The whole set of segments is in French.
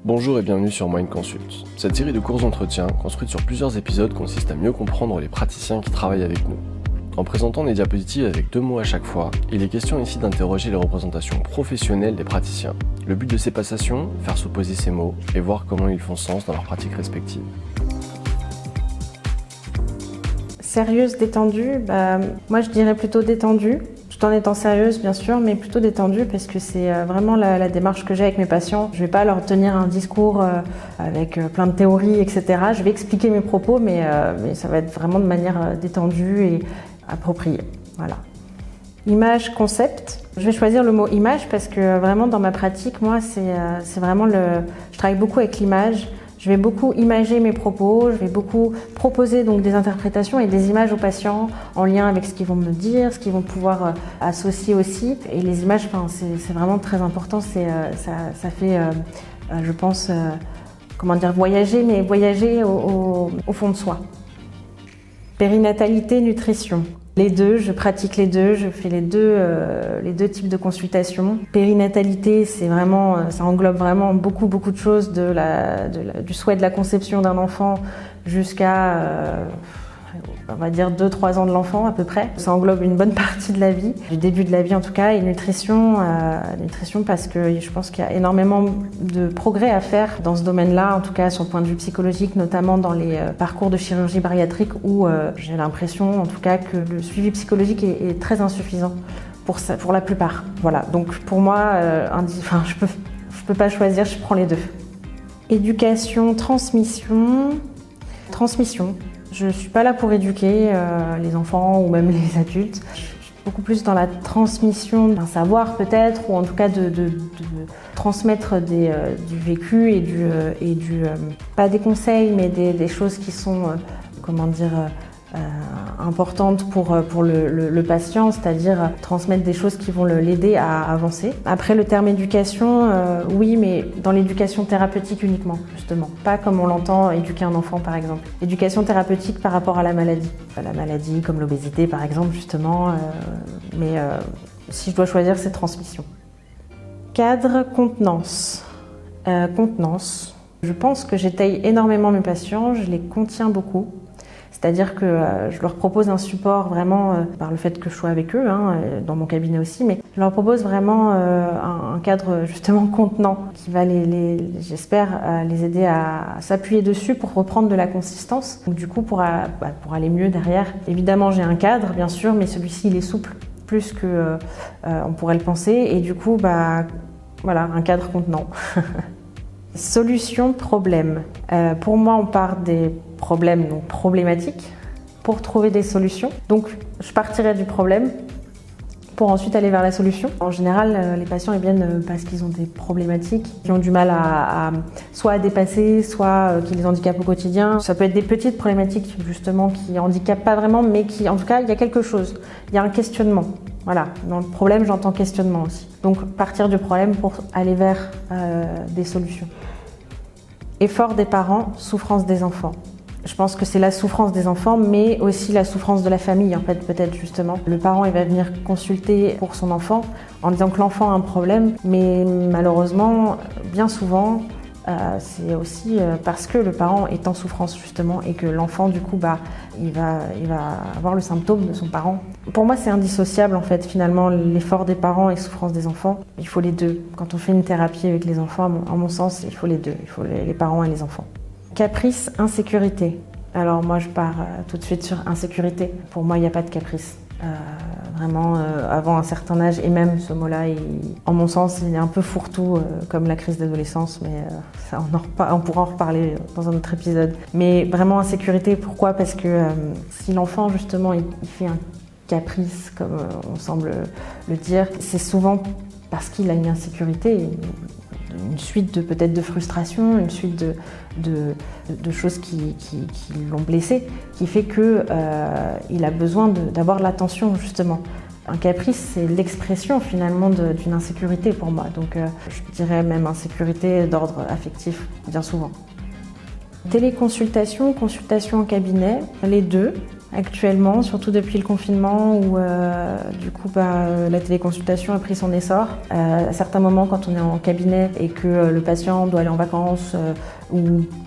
Bonjour et bienvenue sur Mind Consult. Cette série de courts entretiens, construite sur plusieurs épisodes, consiste à mieux comprendre les praticiens qui travaillent avec nous. En présentant des diapositives avec 2 mots à chaque fois, il est question ici d'interroger les représentations professionnelles des praticiens. Le but de ces passations, faire s'opposer ces mots et voir comment ils font sens dans leurs pratiques respectives. Sérieuse, détendue, moi je dirais plutôt détendue, tout en étant sérieuse bien sûr, mais plutôt détendue parce que c'est vraiment la démarche que j'ai avec mes patients. Je ne vais pas leur tenir un discours avec plein de théories, etc. Je vais expliquer mes propos, mais ça va être vraiment de manière détendue et appropriée. Voilà. Image, concept. Je vais choisir le mot image parce que vraiment dans ma pratique, moi, c'est vraiment je travaille beaucoup avec l'image. Je vais beaucoup imager mes propos, je vais beaucoup proposer donc des interprétations et des images aux patients en lien avec ce qu'ils vont me dire, ce qu'ils vont pouvoir associer aussi. Et les images, c'est vraiment très important. Ça fait, je pense, voyager, mais voyager au fond de soi. Périnatalité, nutrition. Les deux, je pratique les deux, je fais les deux types de consultations. Périnatalité, ça englobe vraiment beaucoup de choses, du souhait de la conception d'un enfant jusqu'à, on va dire 2-3 ans de l'enfant à peu près. Ça englobe une bonne partie de la vie, du début de la vie en tout cas, et nutrition parce que je pense qu'il y a énormément de progrès à faire dans ce domaine-là, en tout cas sur le point de vue psychologique, notamment dans les parcours de chirurgie bariatrique où j'ai l'impression en tout cas que le suivi psychologique est très insuffisant pour la plupart. Voilà, donc pour moi, je peux pas choisir, je prends les deux. Éducation, transmission. Je ne suis pas là pour éduquer les enfants ou même les adultes. Je suis beaucoup plus dans la transmission d'un savoir peut-être, ou en tout cas de transmettre du vécu et pas des conseils, mais des choses qui sont, importantes pour le patient, c'est-à-dire transmettre des choses qui vont l'aider à avancer. Après, le terme éducation, oui, mais dans l'éducation thérapeutique uniquement, justement. Pas comme on l'entend éduquer un enfant, par exemple. Éducation thérapeutique par rapport à la maladie. La maladie comme l'obésité, par exemple, justement. Mais si je dois choisir, c'est transmission. Cadre, contenance. Contenance. Je pense que j'étaye énormément mes patients, je les contiens beaucoup. C'est-à-dire que je leur propose un support vraiment, par le fait que je sois avec eux, dans mon cabinet aussi, mais je leur propose vraiment un cadre justement contenant qui va j'espère, les aider à s'appuyer dessus pour reprendre de la consistance. Donc du coup, pour aller mieux derrière. Évidemment, j'ai un cadre, bien sûr, mais celui-ci, il est souple, plus que on pourrait le penser. Et du coup, voilà, un cadre contenant. Solution, problème. Pour moi, on part des problèmes, donc problématiques, pour trouver des solutions. Donc, je partirai du problème pour ensuite aller vers la solution. En général, les patients ils viennent parce qu'ils ont des problématiques, qui ont du mal soit à dépasser, soit qui les handicapent au quotidien. Ça peut être des petites problématiques, justement, qui handicapent pas vraiment, mais qui, en tout cas, il y a quelque chose. Il y a un questionnement. Voilà, dans le problème, j'entends questionnement aussi. Donc, partir du problème pour aller vers des solutions. Effort des parents, souffrance des enfants. Je pense que c'est la souffrance des enfants, mais aussi la souffrance de la famille, en fait, peut-être justement. Le parent, il va venir consulter pour son enfant en disant que l'enfant a un problème, mais malheureusement, bien souvent, c'est aussi parce que le parent est en souffrance, justement, et que l'enfant, du coup, il va avoir le symptôme de son parent. Pour moi, c'est indissociable, en fait, finalement, l'effort des parents et souffrance des enfants. Il faut les deux. Quand on fait une thérapie avec les enfants, à mon sens, il faut les deux. Il faut les parents et les enfants. Caprice, insécurité. Alors moi, je pars tout de suite sur insécurité. Pour moi, il n'y a pas de caprice. Vraiment, avant un certain âge, et même ce mot-là, en mon sens, il est un peu fourre-tout, comme la crise d'adolescence, mais ça, on pourra en reparler dans un autre épisode. Mais vraiment, insécurité, pourquoi ? Parce que si l'enfant, justement, il fait un caprice, comme on semble le dire, c'est souvent parce qu'il a une insécurité, une suite peut-être de frustration, une suite de choses qui l'ont blessé, qui fait qu'il a besoin d'avoir de l'attention, justement. Un caprice, c'est l'expression finalement d'une insécurité pour moi, donc je dirais même insécurité d'ordre affectif, bien souvent. Téléconsultation, consultation en cabinet, les deux. Actuellement, surtout depuis le confinement où du coup la téléconsultation a pris son essor. À certains moments, quand on est en cabinet et que le patient doit aller en vacances ou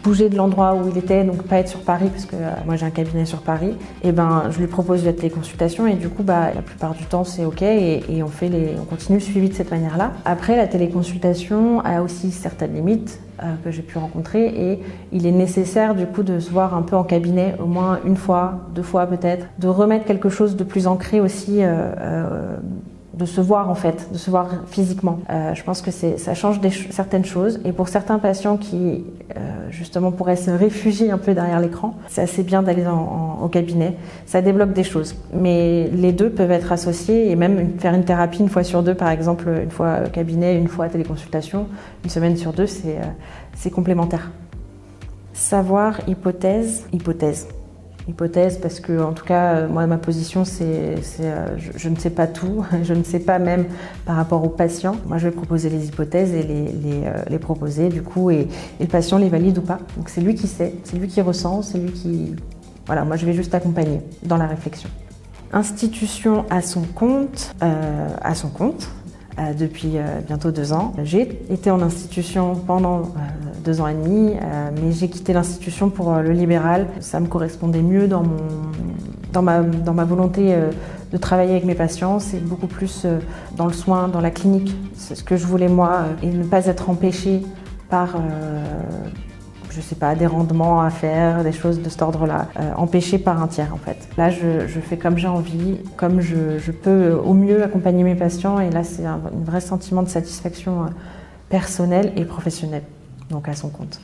bouger de l'endroit où il était, donc pas être sur Paris, parce que moi j'ai un cabinet sur Paris, et je lui propose la téléconsultation et du coup la plupart du temps c'est ok et on continue le suivi de cette manière-là. Après, la téléconsultation a aussi certaines limites que j'ai pu rencontrer et il est nécessaire du coup de se voir un peu en cabinet au moins une fois, 2 fois peut-être, de remettre quelque chose de plus ancré aussi, de se voir en fait, de se voir physiquement. Je pense que ça change certaines choses et pour certains patients qui justement pourraient se réfugier un peu derrière l'écran, c'est assez bien d'aller au cabinet, ça débloque des choses. Mais les deux peuvent être associés et même faire une thérapie 1 fois sur 2 par exemple, 1 fois cabinet, 1 fois téléconsultation, 1 semaine sur 2, c'est complémentaire. Savoir, hypothèse parce que en tout cas moi ma position je ne sais pas tout, je ne sais pas même par rapport aux patients. Moi je vais proposer les hypothèses et les proposer du coup et le patient les valide ou pas. Donc c'est lui qui sait, c'est lui qui ressent, c'est lui qui... Voilà, moi je vais juste accompagner dans la réflexion. Institution à son compte, depuis bientôt 2 ans. J'ai été en institution pendant 2 ans et demi, mais j'ai quitté l'institution pour le libéral. Ça me correspondait mieux dans ma volonté de travailler avec mes patients. C'est beaucoup plus dans le soin, dans la clinique. C'est ce que je voulais moi, et ne pas être empêchée par... je sais pas, des rendements à faire, des choses de cet ordre-là, empêchées par un tiers en fait. Là, je fais comme j'ai envie, comme je peux au mieux accompagner mes patients et là, c'est un vrai sentiment de satisfaction personnelle et professionnelle, donc à son compte.